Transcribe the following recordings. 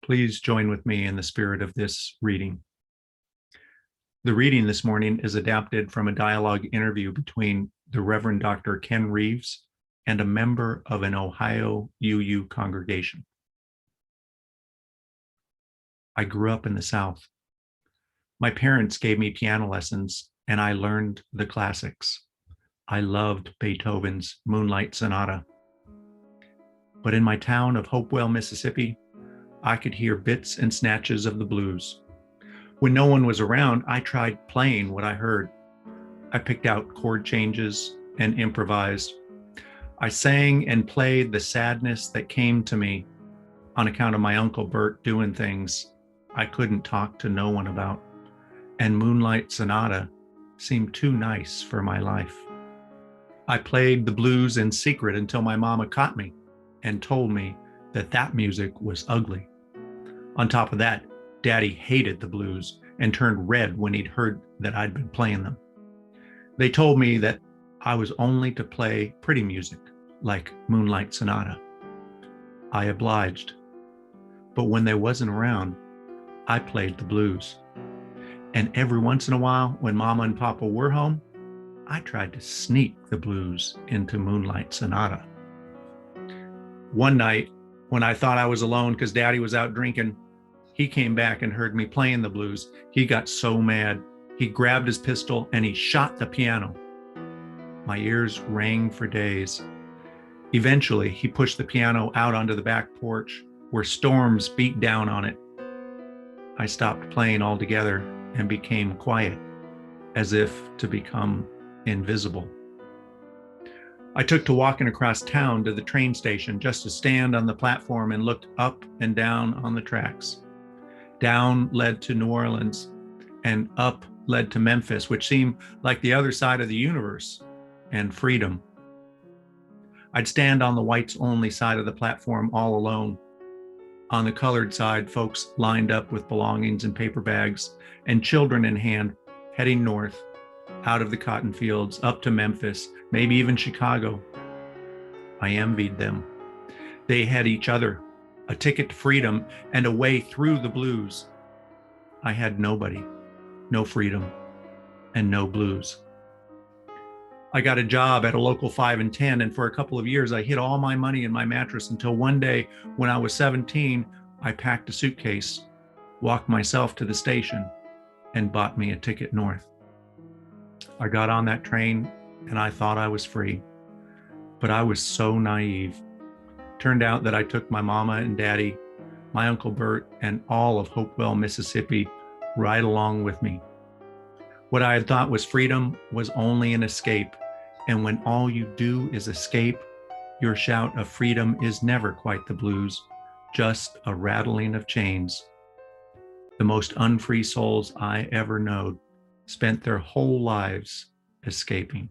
Please join with me in the spirit of this reading. The reading this morning is adapted from a dialogue interview between the Reverend Dr. Ken Reeves and a member of an Ohio UU congregation. I grew up in the South. My parents gave me piano lessons and I learned the classics. I loved Beethoven's Moonlight Sonata. But in my town of Hopewell, Mississippi, I could hear bits and snatches of the blues. When no one was around, I tried playing what I heard. I picked out chord changes and improvised. I sang and played the sadness that came to me on account of my Uncle Bert doing things I couldn't talk to no one about. And Moonlight Sonata seemed too nice for my life. I played the blues in secret until my mama caught me and told me that music was ugly. On top of that, Daddy hated the blues and turned red when he'd heard that I'd been playing them. They told me that I was only to play pretty music, like Moonlight Sonata. I obliged, but when they wasn't around, I played the blues. And every once in a while, when Mama and Papa were home, I tried to sneak the blues into Moonlight Sonata. One night, when I thought I was alone because Daddy was out drinking, he came back and heard me playing the blues. He got so mad. He grabbed his pistol and he shot the piano. My ears rang for days. Eventually, he pushed the piano out onto the back porch where storms beat down on it. I stopped playing altogether and became quiet, as if to become invisible. I took to walking across town to the train station just to stand on the platform and look up and down on the tracks. Down led to New Orleans and up led to Memphis, which seemed like the other side of the universe and freedom. I'd stand on the whites only side of the platform all alone. On the colored side, folks lined up with belongings in paper bags and children in hand, heading north, out of the cotton fields, up to Memphis, maybe even Chicago. I envied them. They had each other, a ticket to freedom, and a way through the blues. I had nobody, no freedom, and no blues. I got a job at a local 5 and 10, and for a couple of years, I hid all my money in my mattress until one day when I was 17, I packed a suitcase, walked myself to the station, and bought me a ticket north. I got on that train and I thought I was free, but I was so naive. Turned out that I took my mama and daddy, my Uncle Bert, and all of Hopewell, Mississippi, right along with me. What I had thought was freedom was only an escape, and when all you do is escape, your shout of freedom is never quite the blues, just a rattling of chains. The most unfree souls I ever knowed spent their whole lives escaping.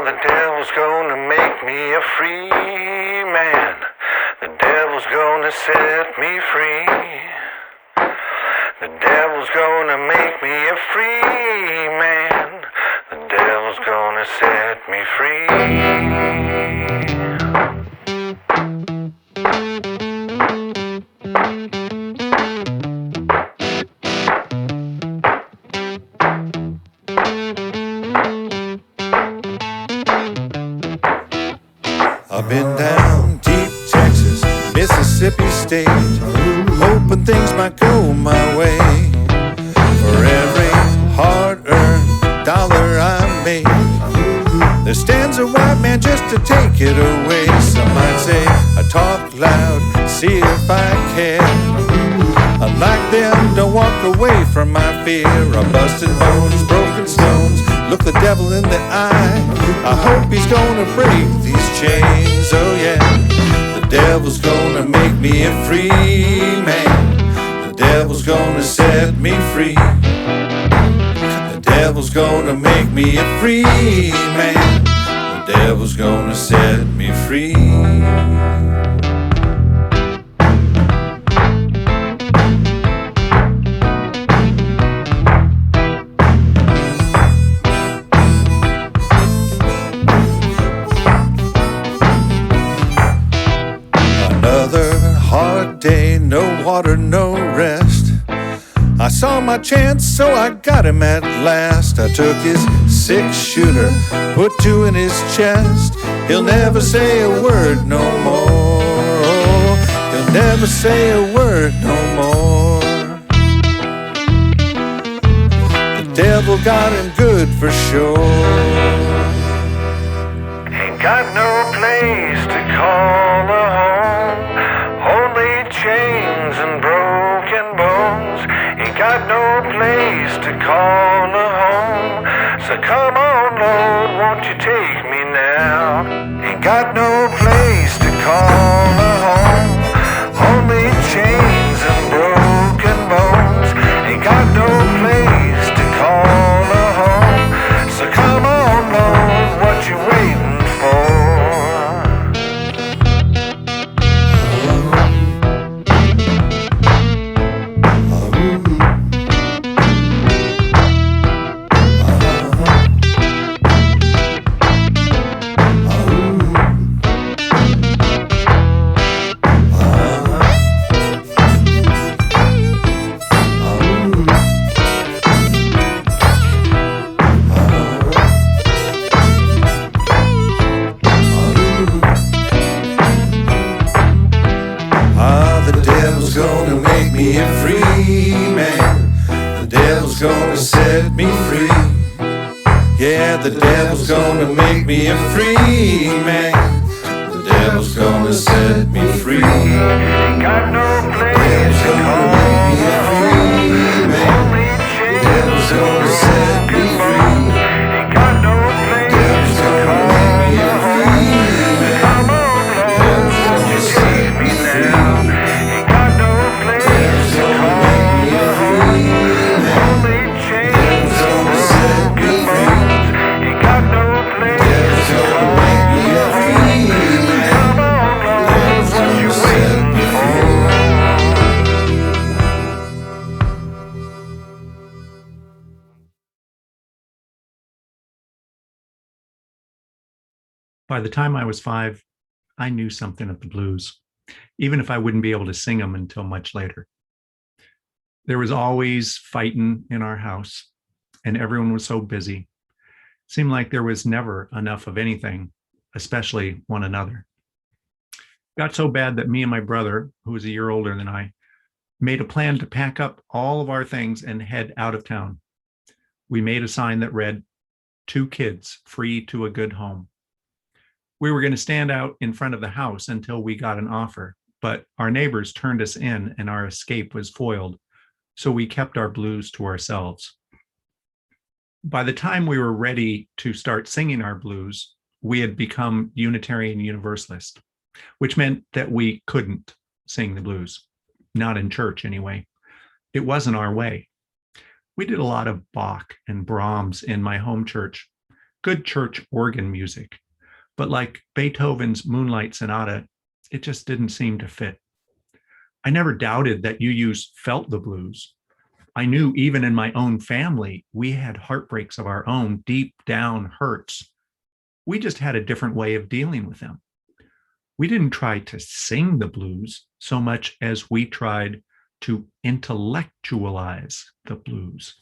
The devil's gonna make me a free man. The devil's gonna set me free. The devil's gonna make me a free man. The devil's gonna set me free. I've been down deep Texas, Mississippi State, hoping things might go my way. For every hard-earned dollar I made, there stands a white man just to take it away. Some might say I talk loud, see if I can. Unlike them, don't walk away from my fear. I'm busted bones, broken stones, look the devil in the eye. I hope he's gonna break these chains, oh yeah. The devil's gonna make me a free man. The devil's gonna set me free. The devil's gonna make me a free man. The devil's gonna set me free. my chance, so I got him at last. I took his 6-shooter, put 2 in his chest. He'll never say a word no more. Oh, he'll never say a word no more. The devil got him good for sure. Ain't got no place to call a home, only chains and broken bones. Ain't got no place to call a home, so come on Lord, won't you take me now? Ain't got no place to call a home, only chains and broken bones. Ain't got no place to call a home, so come on Lord, what you waiting for? The devil's gonna make me a free man. The devil's gonna set me free. Yeah, the devil's gonna make me a free man. The devil's gonna set me free. Ain't got no The place devil's to gonna call make me a a free home, man. only The chains devil's and gonna set me broken free. bones. Ain't got no place Devil's to gonna call make me a a home. free man. Come on, Lord, Devil's won't you gonna take set me me free. now? Ain't got no place Devil's to gonna call make me a a home, free man. only chains Devil's and gonna set me broken free. bones. Ain't got no place Devil's to gonna call make me a a home. free man. Come on, Lord, Devil's what you gonna set waiting me for? free. By the time I was 5, I knew something of the blues, even if I wouldn't be able to sing them until much later. There was always fighting in our house, and everyone was so busy. Seemed like there was never enough of anything, especially one another. Got so bad that me and my brother, who was a year older than I, made a plan to pack up all of our things and head out of town. We made a sign that read, "2 kids free to a good home." We were going to stand out in front of the house until we got an offer, but our neighbors turned us in and our escape was foiled, so we kept our blues to ourselves. By the time we were ready to start singing our blues, we had become Unitarian Universalist, which meant that we couldn't sing the blues, not in church anyway. It wasn't our way. We did a lot of Bach and Brahms in my home church, good church organ music, but like Beethoven's Moonlight Sonata, it just didn't seem to fit. I never doubted that UUs felt the blues. I knew even in my own family, we had heartbreaks of our own, deep down hurts. We just had a different way of dealing with them. We didn't try to sing the blues so much as we tried to intellectualize the blues.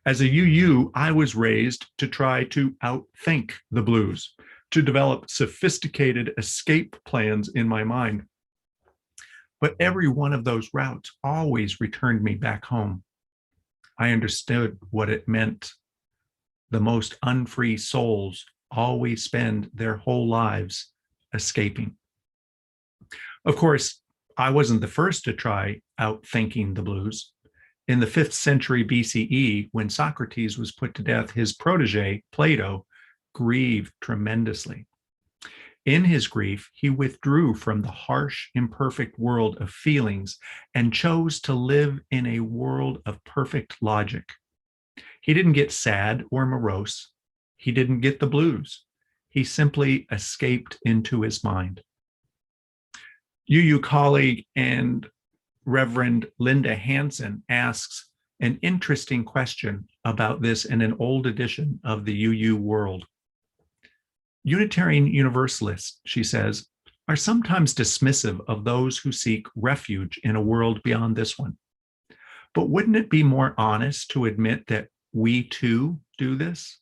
As a UU, I was raised to try to outthink the blues, to develop sophisticated escape plans in my mind. But every one of those routes always returned me back home. I understood what it meant. The most unfree souls always spend their whole lives escaping. Of course, I wasn't the first to try outthinking the blues. In the 5th century BCE, when Socrates was put to death, his protege, Plato, grieved tremendously. In his grief, he withdrew from the harsh, imperfect world of feelings and chose to live in a world of perfect logic. He didn't get sad or morose. He didn't get the blues. He simply escaped into his mind. UU colleague and Reverend Linda Hansen asks an interesting question about this in an old edition of the UU World. Unitarian Universalists, she says, are sometimes dismissive of those who seek refuge in a world beyond this one. But wouldn't it be more honest to admit that we too do this?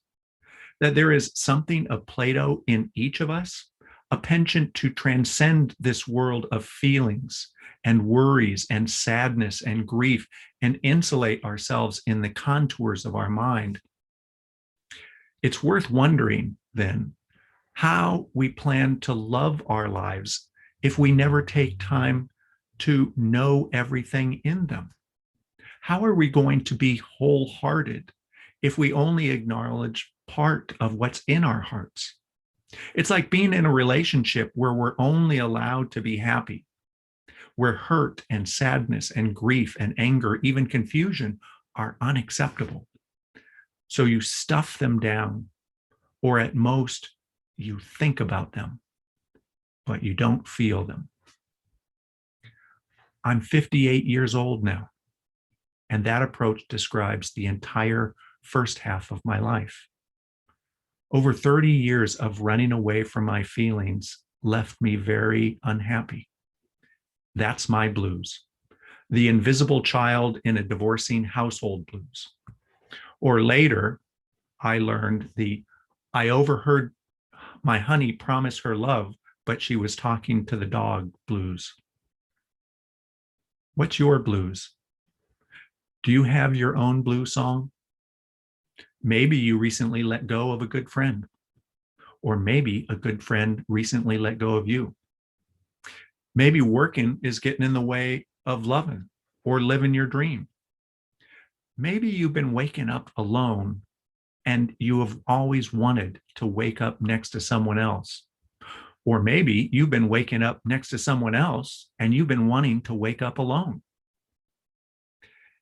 That there is something of Plato in each of us, a penchant to transcend this world of feelings and worries and sadness and grief and insulate ourselves in the contours of our mind. It's worth wondering then how we plan to love our lives if we never take time to know everything in them. How are we going to be wholehearted if we only acknowledge part of what's in our hearts? It's like being in a relationship where we're only allowed to be happy, where hurt and sadness and grief and anger, even confusion, are unacceptable. So you stuff them down, or at most, you think about them, but you don't feel them. I'm 58 years old now, and that approach describes the entire first half of my life. Over 30 years of running away from my feelings left me very unhappy. That's my blues, the invisible child in a divorcing household blues. Or later, I learned I overheard my honey promise her love, but she was talking to the dog blues. What's your blues? Do you have your own blue song? Maybe you recently let go of a good friend, or maybe a good friend recently let go of you. Maybe working is getting in the way of loving or living your dream. Maybe you've been waking up alone and you have always wanted to wake up next to someone else. Or maybe you've been waking up next to someone else and you've been wanting to wake up alone.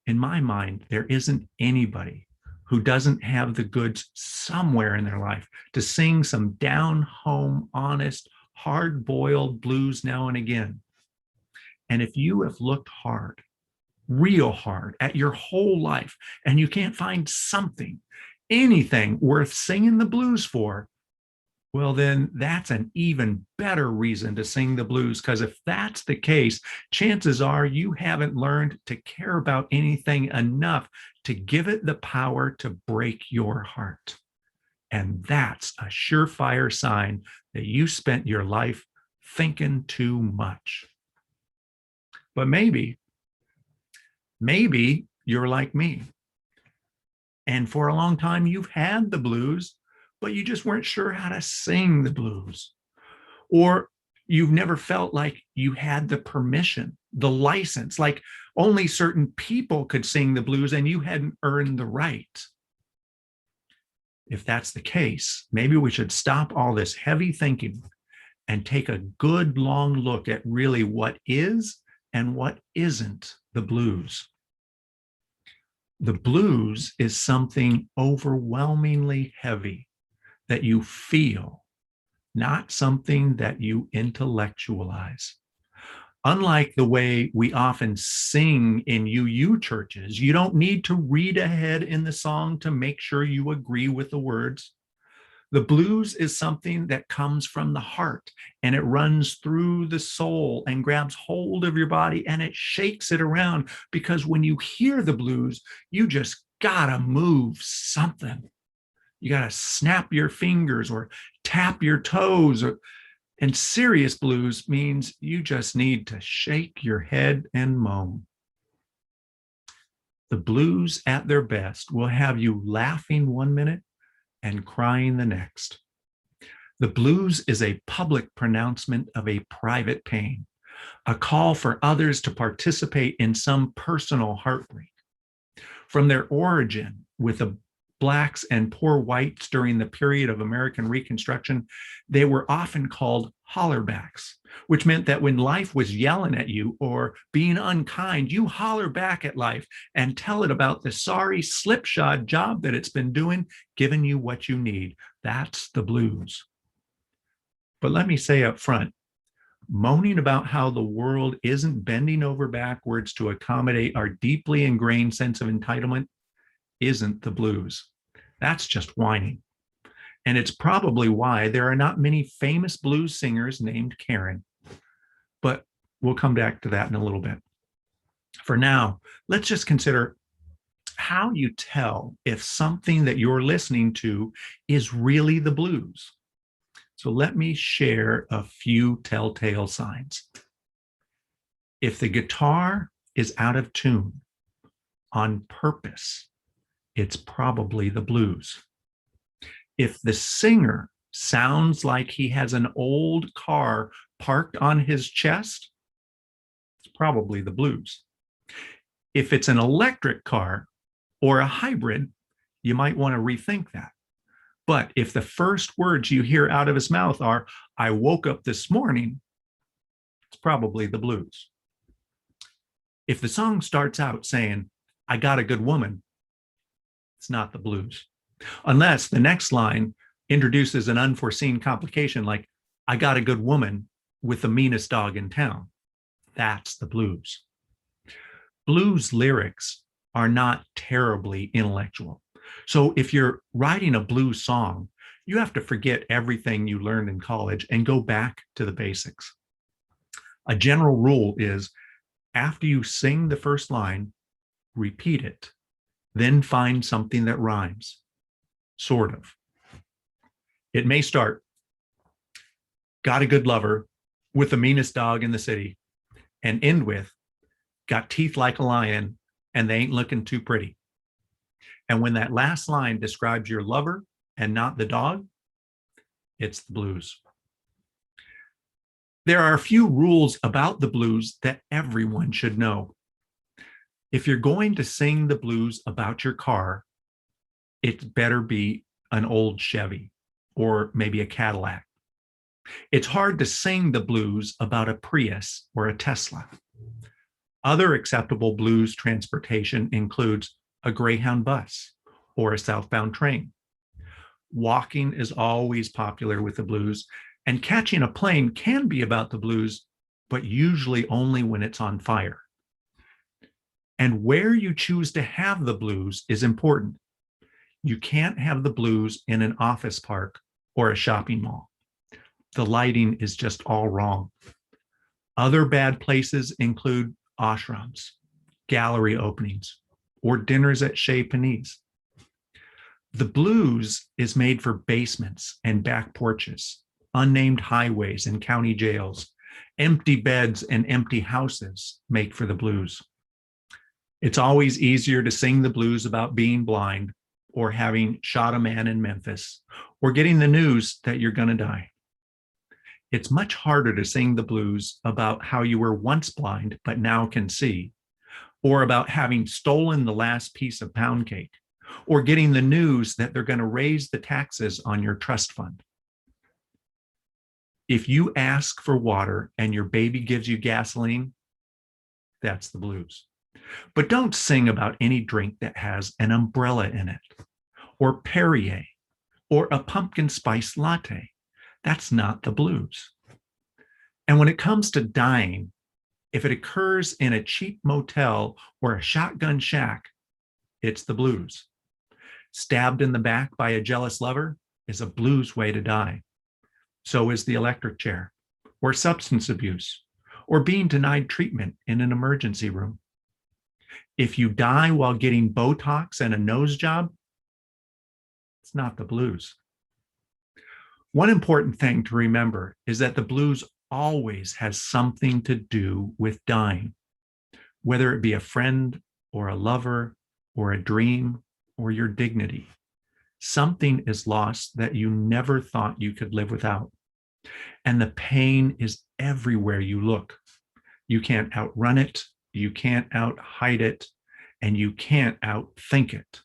In my mind, there isn't anybody who doesn't have the goods somewhere in their life to sing some down-home, honest, hard-boiled blues now and again. And if you have looked hard, real hard at your whole life, and you can't find something, anything worth singing the blues for, well, then that's an even better reason to sing the blues, because if that's the case, chances are you haven't learned to care about anything enough to give it the power to break your heart. And that's a surefire sign that you spent your life thinking too much. But maybe you're like me. And for a long time, you've had the blues, but you just weren't sure how to sing the blues. Or you've never felt like you had the permission, the license, like only certain people could sing the blues and you hadn't earned the right. If that's the case, maybe we should stop all this heavy thinking and take a good long look at really what is and what isn't the blues. The blues is something overwhelmingly heavy that you feel, not something that you intellectualize. Unlike the way we often sing in UU churches, you don't need to read ahead in the song to make sure you agree with the words. The blues is something that comes from the heart, and it runs through the soul and grabs hold of your body and it shakes it around, because when you hear the blues, you just gotta move something. You got to snap your fingers or tap your toes. And serious blues means you just need to shake your head and moan. The blues at their best will have you laughing 1 minute and crying the next. The blues is a public pronouncement of a private pain, a call for others to participate in some personal heartbreak. From their origin with the Blacks and poor whites during the period of American Reconstruction, they were often called hollerbacks, which meant that when life was yelling at you or being unkind, you holler back at life and tell it about the sorry slipshod job that it's been doing, giving you what you need. That's the blues. But let me say up front, moaning about how the world isn't bending over backwards to accommodate our deeply ingrained sense of entitlement isn't the blues. That's just whining. And it's probably why there are not many famous blues singers named Karen. But we'll come back to that in a little bit. For now, let's just consider how you tell if something that you're listening to is really the blues. So let me share a few telltale signs. If the guitar is out of tune on purpose, it's probably the blues. If the singer sounds like he has an old car parked on his chest, it's probably the blues. If it's an electric car or a hybrid, you might want to rethink that. But if the first words you hear out of his mouth are, "I woke up this morning," it's probably the blues. If the song starts out saying, "I got a good woman," it's not the blues. Unless the next line introduces an unforeseen complication like, "I got a good woman with the meanest dog in town." That's the blues. Blues lyrics are not terribly intellectual. So if you're writing a blues song, you have to forget everything you learned in college and go back to the basics. A general rule is after you sing the first line, repeat it, then find something that rhymes, sort of. It may start, "Got a good lover with the meanest dog in the city," and end with, "Got teeth like a lion and they ain't looking too pretty." And when that last line describes your lover and not the dog, it's the blues. There are a few rules about the blues that everyone should know. If you're going to sing the blues about your car, it better be an old Chevy or maybe a Cadillac. It's hard to sing the blues about a Prius or a Tesla. Other acceptable blues transportation includes a Greyhound bus or a southbound train. Walking is always popular with the blues, and catching a plane can be about the blues, but usually only when it's on fire. And where you choose to have the blues is important. You can't have the blues in an office park or a shopping mall. The lighting is just all wrong. Other bad places include ashrams, gallery openings, or dinners at Chez Panisse. The blues is made for basements and back porches, unnamed highways and county jails, empty beds and empty houses make for the blues. It's always easier to sing the blues about being blind or having shot a man in Memphis or getting the news that you're going to die. It's much harder to sing the blues about how you were once blind but now can see, or about having stolen the last piece of pound cake, or getting the news that they're going to raise the taxes on your trust fund. If you ask for water and your baby gives you gasoline, that's the blues. But don't sing about any drink that has an umbrella in it, or Perrier, or a pumpkin spice latte. That's not the blues. And when it comes to dying, if it occurs in a cheap motel or a shotgun shack, it's the blues. Stabbed in the back by a jealous lover is a blues way to die. So is the electric chair, or substance abuse, or being denied treatment in an emergency room. If you die while getting Botox and a nose job, it's not the blues. One important thing to remember is that the blues always has something to do with dying, whether it be a friend or a lover or a dream or your dignity. Something is lost that you never thought you could live without. And the pain is everywhere you look. You can't outrun it, you can't out-hide it, and you can't out-think it.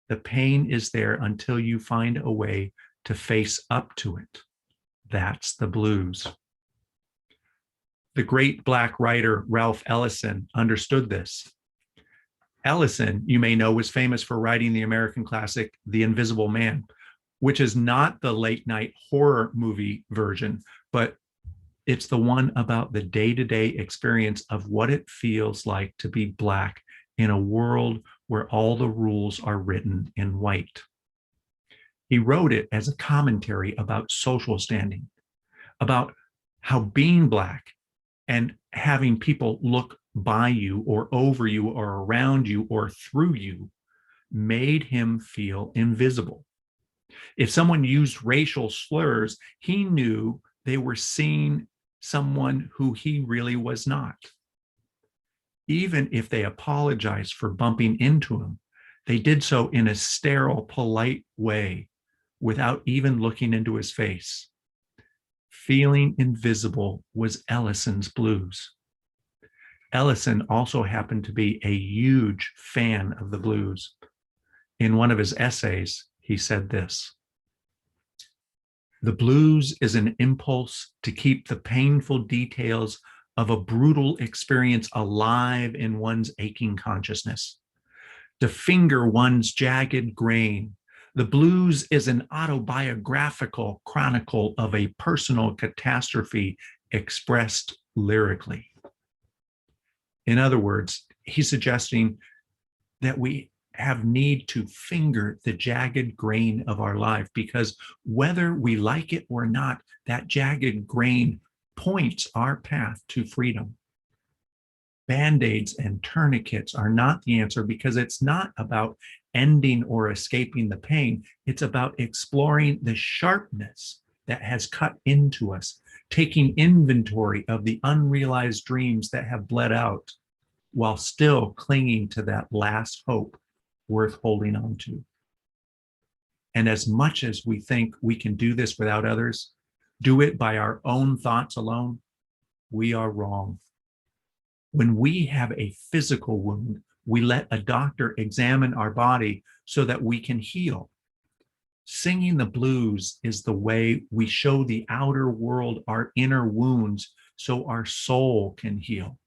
The pain is there until you find a way to face up to it. That's the blues. The great Black writer Ralph Ellison understood this. Ellison, you may know, was famous for writing the American classic, The Invisible Man, which is not the late night horror movie version, but it's the one about the day-to-day experience of what it feels like to be Black in a world where all the rules are written in white. He wrote it as a commentary about social standing, about how being Black and having people look by you or over you or around you or through you made him feel invisible. If someone used racial slurs, he knew they were seeing someone who he really was not. Even if they apologized for bumping into him, they did so in a sterile, polite way without even looking into his face. Feeling invisible was Ellison's blues. Ellison also happened to be a huge fan of the blues. In one of his essays, he said this: "The blues is an impulse to keep the painful details of a brutal experience alive in one's aching consciousness, to finger one's jagged grain. The blues is an autobiographical chronicle of a personal catastrophe expressed lyrically." In other words, he's suggesting that we have need to finger the jagged grain of our life, because whether we like it or not, that jagged grain points our path to freedom. Band-aids and tourniquets are not the answer, because it's not about ending or escaping the pain. It's about exploring the sharpness that has cut into us, taking inventory of the unrealized dreams that have bled out, while still clinging to that last hope worth holding on to. And as much as we think we can do this without others, do it by our own thoughts alone, we are wrong. When we have a physical wound, we let a doctor examine our body so that we can heal. Singing the blues is the way we show the outer world our inner wounds so our soul can heal.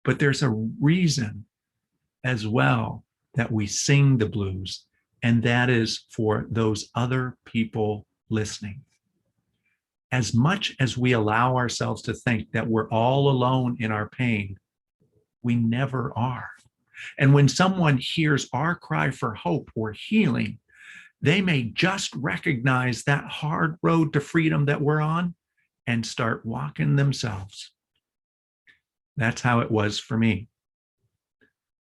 But there's a reason as well that we sing the blues, and that is for those other people listening. As much as we allow ourselves to think that we're all alone in our pain, we never are. And when someone hears our cry for hope or healing, they may just recognize that hard road to freedom that we're on and start walking themselves. That's how it was for me.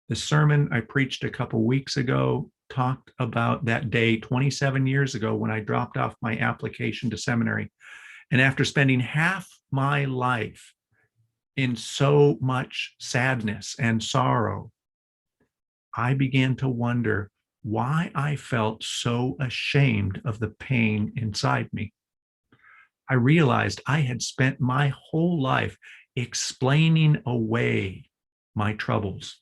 The sermon I preached a couple weeks ago talked about that day 27 years ago when I dropped off my application to seminary. And after spending half my life in so much sadness and sorrow, I began to wonder why I felt so ashamed of the pain inside me. I realized I had spent my whole life explaining away my troubles.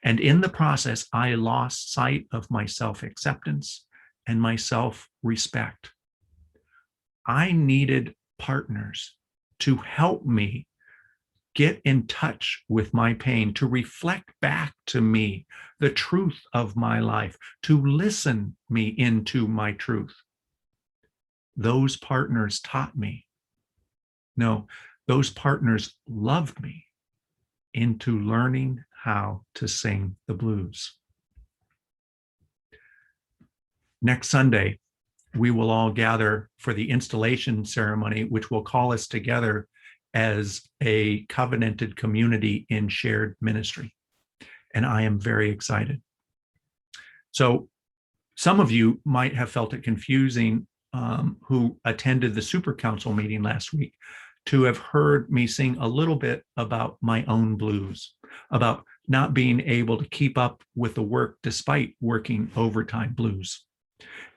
And in the process, I lost sight of my self-acceptance and my self-respect. I needed partners to help me get in touch with my pain, to reflect back to me the truth of my life, to listen me into my truth. Those partners taught me. No, those partners loved me into learning how to sing the blues. Next Sunday, we will all gather for the installation ceremony, which will call us together as a covenanted community in shared ministry. And I am very excited. So some of you might have felt it confusing who attended the Super Council meeting last week to have heard me sing a little bit about my own blues, about not being able to keep up with the work despite working overtime blues,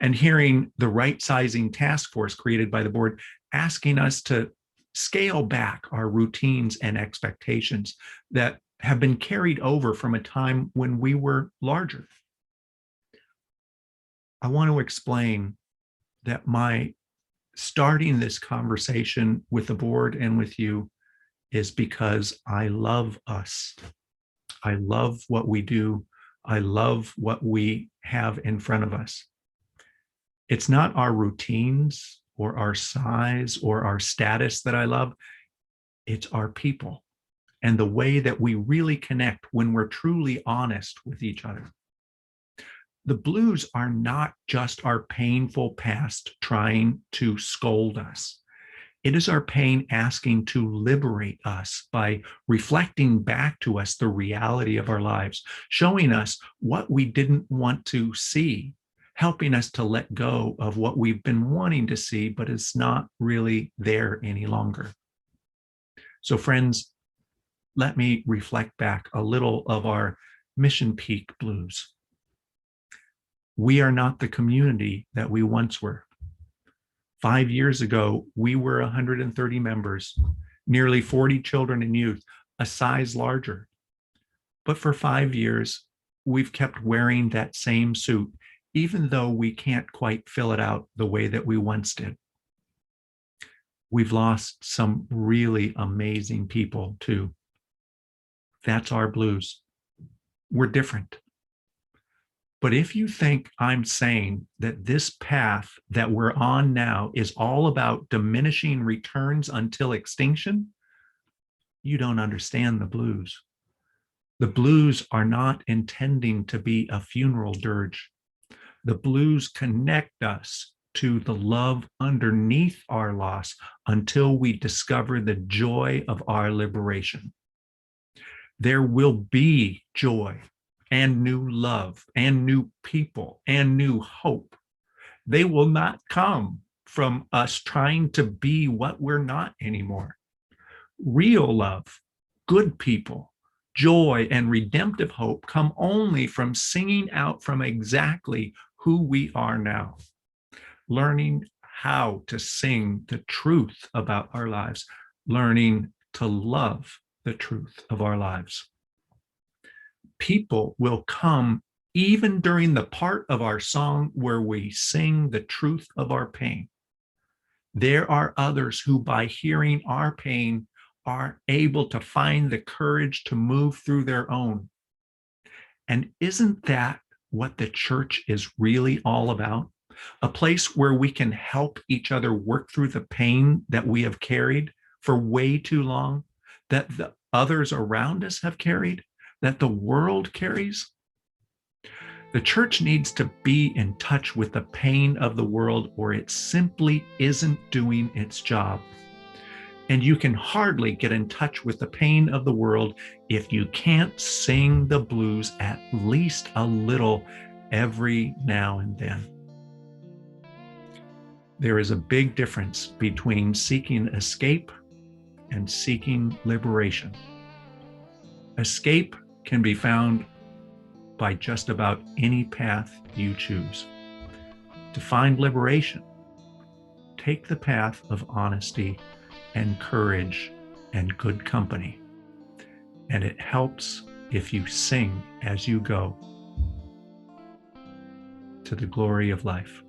and hearing the right sizing task force created by the board asking us to scale back our routines and expectations that have been carried over from a time when we were larger. I want to explain that my starting this conversation with the board and with you is because I love us. I love what we do. I love what we have in front of us. It's not our routines or our size or our status that I love. It's our people and the way that we really connect when we're truly honest with each other. The blues are not just our painful past trying to scold us. It is our pain asking to liberate us by reflecting back to us the reality of our lives, showing us what we didn't want to see, helping us to let go of what we've been wanting to see, but is not really there any longer. So, friends, let me reflect back a little of our Mission Peak blues. We are not the community that we once were. 5 years ago, we were 130 members, nearly 40 children and youth, a size larger. But for 5 years, we've kept wearing that same suit, even though we can't quite fill it out the way that we once did. We've lost some really amazing people too. That's our blues. We're different. But if you think I'm saying that this path that we're on now is all about diminishing returns until extinction, you don't understand the blues. The blues are not intending to be a funeral dirge. The blues connect us to the love underneath our loss until we discover the joy of our liberation. There will be joy and new love and new people and new hope. They will not come from us trying to be what we're not anymore. Real love, good people, joy, and redemptive hope come only from singing out from exactly who we are now, learning how to sing the truth about our lives, learning to love the truth of our lives. People will come even during the part of our song where we sing the truth of our pain. There are others who, by hearing our pain, are able to find the courage to move through their own. And isn't that what the church is really all about? A place where we can help each other work through the pain that we have carried for way too long, that the others around us have carried, that the world carries. The church needs to be in touch with the pain of the world, or it simply isn't doing its job. And you can hardly get in touch with the pain of the world if you can't sing the blues at least a little every now and then. There is a big difference between seeking escape and seeking liberation. Escape can be found by just about any path you choose. To find liberation, take the path of honesty and courage and good company. And it helps if you sing as you go to the glory of life.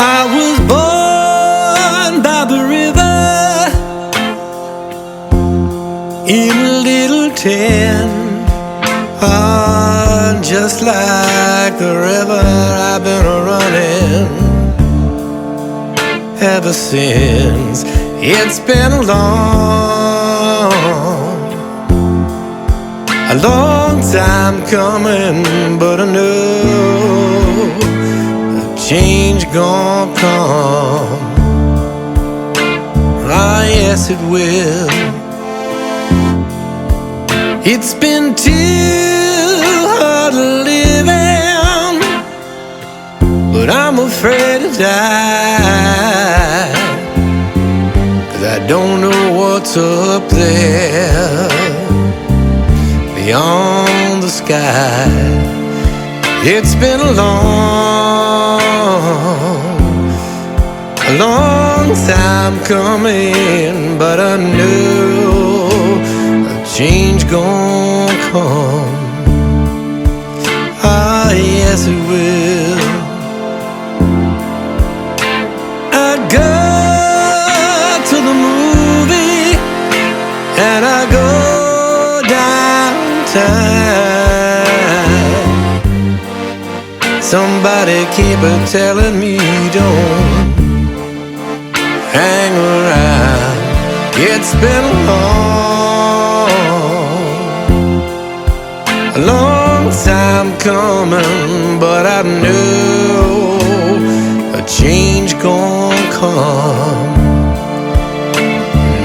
I was born by the river in a little tent. Ah, just like the river I've been running ever since. It's been a long time coming, but I know a change gon' come. Ah, yes, it will. It's been too hard living, but I'm afraid to die, 'cause I don't know what's up there beyond the sky. It's been a long time coming, but I know a change gon' come. Ah, yes, it will. I go to the movie and I go downtown. Somebody keep telling me don't hang around. It's been a long time coming, but I know a change gon' come.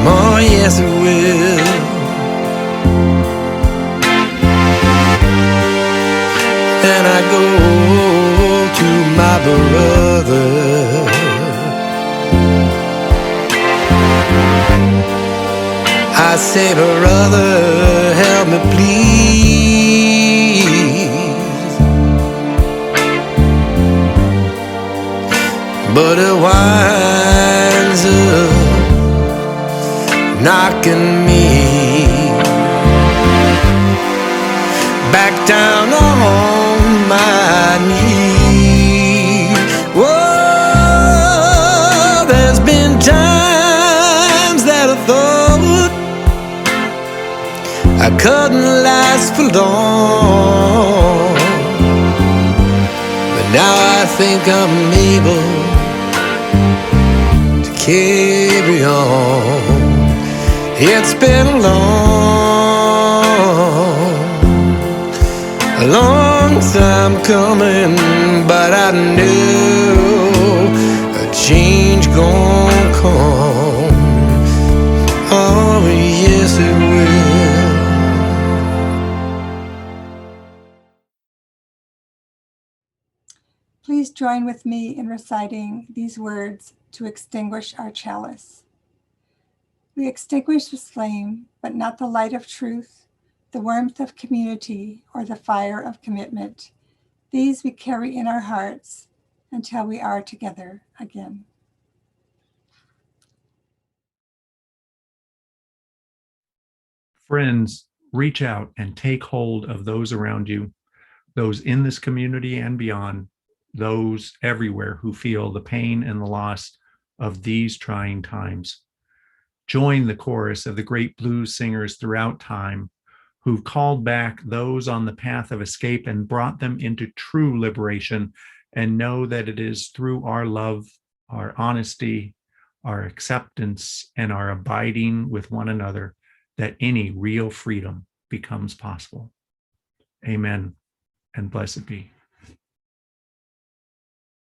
Oh, yes, it will. And I go to my brother. I say, brother, help me please. But it winds up knocking me back down on my knees. Whoa, there's been times that I thought I couldn't last for long, but now I think I'm able to carry on. It's been a long time coming, but I know a change gon' come. Oh, yes, it will. Please join with me in reciting these words to extinguish our chalice. We extinguish the flame, but not the light of truth, the warmth of community, or the fire of commitment. These we carry in our hearts until we are together again. Friends, reach out and take hold of those around you, those in this community and beyond, those everywhere who feel the pain and the loss of these trying times. Join the chorus of the great blues singers throughout time who've called back those on the path of escape and brought them into true liberation, and know that it is through our love, our honesty, our acceptance, and our abiding with one another that any real freedom becomes possible. Amen, and blessed be.